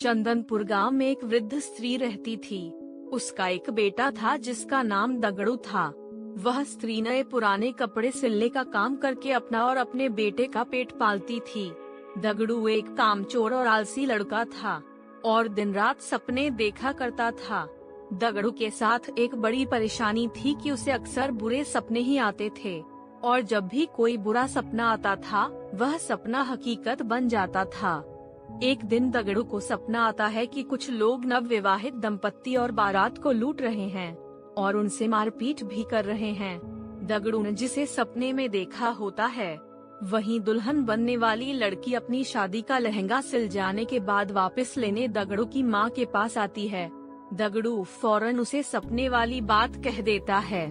चंदनपुर गांव में एक वृद्ध स्त्री रहती थी। उसका एक बेटा था जिसका नाम दगड़ू था। वह स्त्री नए पुराने कपड़े सिलने का काम करके अपना और अपने बेटे का पेट पालती थी। दगड़ू एक कामचोर और आलसी लड़का था और दिन रात सपने देखा करता था। दगड़ू के साथ एक बड़ी परेशानी थी कि उसे अक्सर बुरे सपने ही आते थे और जब भी कोई बुरा सपना आता था वह सपना हकीकत बन जाता था। एक दिन दगड़ू को सपना आता है कि कुछ लोग नवविवाहित दंपत्ति और बारात को लूट रहे हैं और उनसे मारपीट भी कर रहे हैं। दगड़ू ने जिसे सपने में देखा होता है वहीं दुल्हन बनने वाली लड़की अपनी शादी का लहंगा सिल जाने के बाद वापस लेने दगड़ू की मां के पास आती है। दगड़ू फौरन उसे सपने वाली बात कह देता है।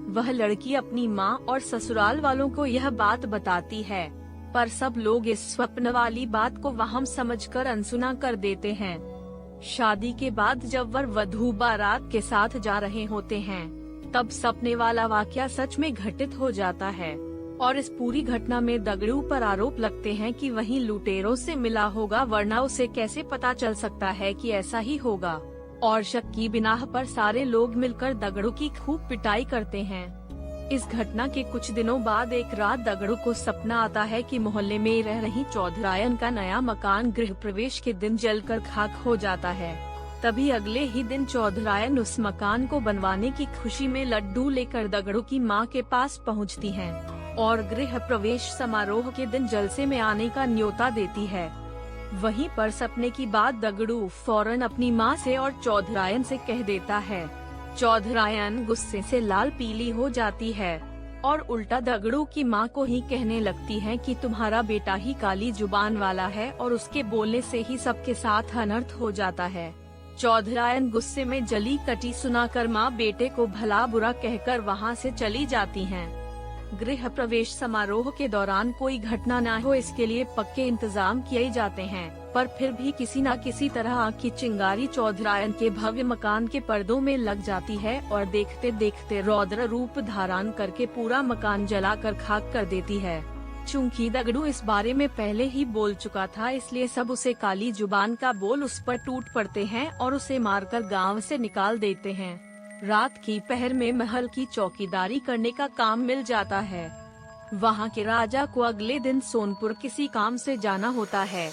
वह लड़की अपनी मां और ससुराल वालों को यह बात बताती है, पर सब लोग इस स्वप्न वाली बात को वहम समझकर अनसुना कर देते हैं। शादी के बाद जब वर वधू बारात के साथ जा रहे होते हैं तब सपने वाला वाकया सच में घटित हो जाता है और इस पूरी घटना में दगड़ू पर आरोप लगते हैं कि वही लुटेरों से मिला होगा, वरना उसे कैसे पता चल सकता है कि ऐसा ही होगा। और शक की बिनाह पर सारे लोग मिलकर दगड़ू की खूब पिटाई करते हैं। इस घटना के कुछ दिनों बाद एक रात दगड़ू को सपना आता है कि मोहल्ले में रह रही चौधरायन का नया मकान गृह प्रवेश के दिन जलकर खाक हो जाता है। तभी अगले ही दिन चौधरायन उस मकान को बनवाने की खुशी में लड्डू लेकर दगड़ू की मां के पास पहुंचती हैं और गृह प्रवेश समारोह के दिन जलसे में आने का न्योता देती है। वहीं पर सपने की बात दगड़ू फौरन अपनी मां से और चौधरायन से कह देता है। चौधरायन गुस्से से लाल पीली हो जाती है और उल्टा दगड़ू की मां को ही कहने लगती है कि तुम्हारा बेटा ही काली जुबान वाला है और उसके बोलने से ही सबके साथ अनर्थ हो जाता है। चौधरायन गुस्से में जली कटी सुनाकर मां बेटे को भला बुरा कहकर वहां से चली जाती हैं। गृह प्रवेश समारोह के दौरान कोई घटना न हो इसके लिए पक्के इंतजाम किए जाते हैं, पर फिर भी किसी न किसी तरह आग की चिंगारी चौधरायन के भव्य मकान के पर्दों में लग जाती है और देखते देखते रौद्र रूप धारण करके पूरा मकान जलाकर खाक कर देती है। चूँकि दगड़ू इस बारे में पहले ही बोल चुका था, इसलिए सब उसे काली जुबान का बोल उस पर टूट पड़ते हैं और उसे मारकर गाँव से निकाल देते हैं। रात की पहर में महल की चौकीदारी करने का काम मिल जाता है। वहाँ के राजा को अगले दिन सोनपुर किसी काम से जाना होता है,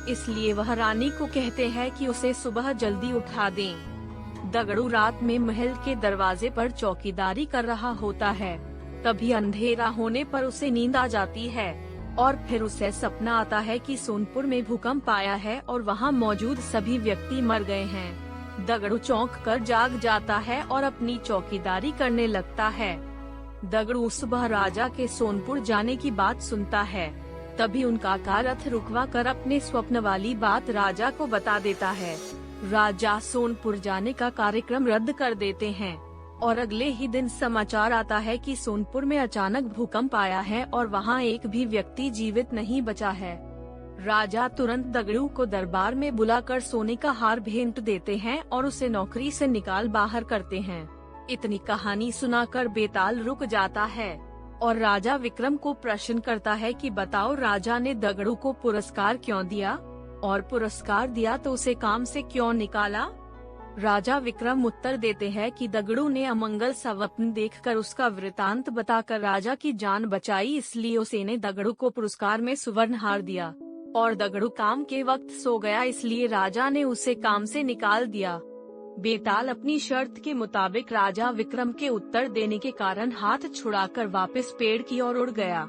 इसलिए वह रानी को कहते हैं कि उसे सुबह जल्दी उठा दें। दगड़ू रात में महल के दरवाजे पर चौकीदारी कर रहा होता है। तभी अंधेरा होने पर उसे नींद आ जाती है और फिर उसे सपना आता है कि सोनपुर में भूकंप आया है और वहाँ मौजूद सभी व्यक्ति मर गए हैं। दगड़ू चौंक कर जाग जाता है और अपनी चौकीदारी करने लगता है। दगड़ू सुबह राजा के सोनपुर जाने की बात सुनता है। तभी उनका रथ रुकवा कर अपने स्वप्न वाली बात राजा को बता देता है। राजा सोनपुर जाने का कार्यक्रम रद्द कर देते हैं और अगले ही दिन समाचार आता है कि सोनपुर में अचानक भूकंप आया है और वहां एक भी व्यक्ति जीवित नहीं बचा है। राजा तुरंत दगड़ू को दरबार में बुलाकर सोने का हार भेंट देते हैं और उसे नौकरी से निकाल बाहर करते हैं। इतनी कहानी सुनाकर बेताल रुक जाता है और राजा विक्रम को प्रश्न करता है कि बताओ राजा ने दगड़ू को पुरस्कार क्यों दिया और पुरस्कार दिया तो उसे काम से क्यों निकाला। राजा विक्रम उत्तर देते हैं कि दगड़ू ने अमंगल स्वप्न देखकर उसका वृतांत बताकर राजा की जान बचाई, इसलिए उसने दगड़ू को पुरस्कार में सुवर्ण हार दिया और दगड़ू काम के वक्त सो गया, इसलिए राजा ने उसे काम से निकाल दिया। बेताल अपनी शर्त के मुताबिक राजा विक्रम के उत्तर देने के कारण हाथ छुड़ाकर वापस पेड़ की ओर उड़ गया।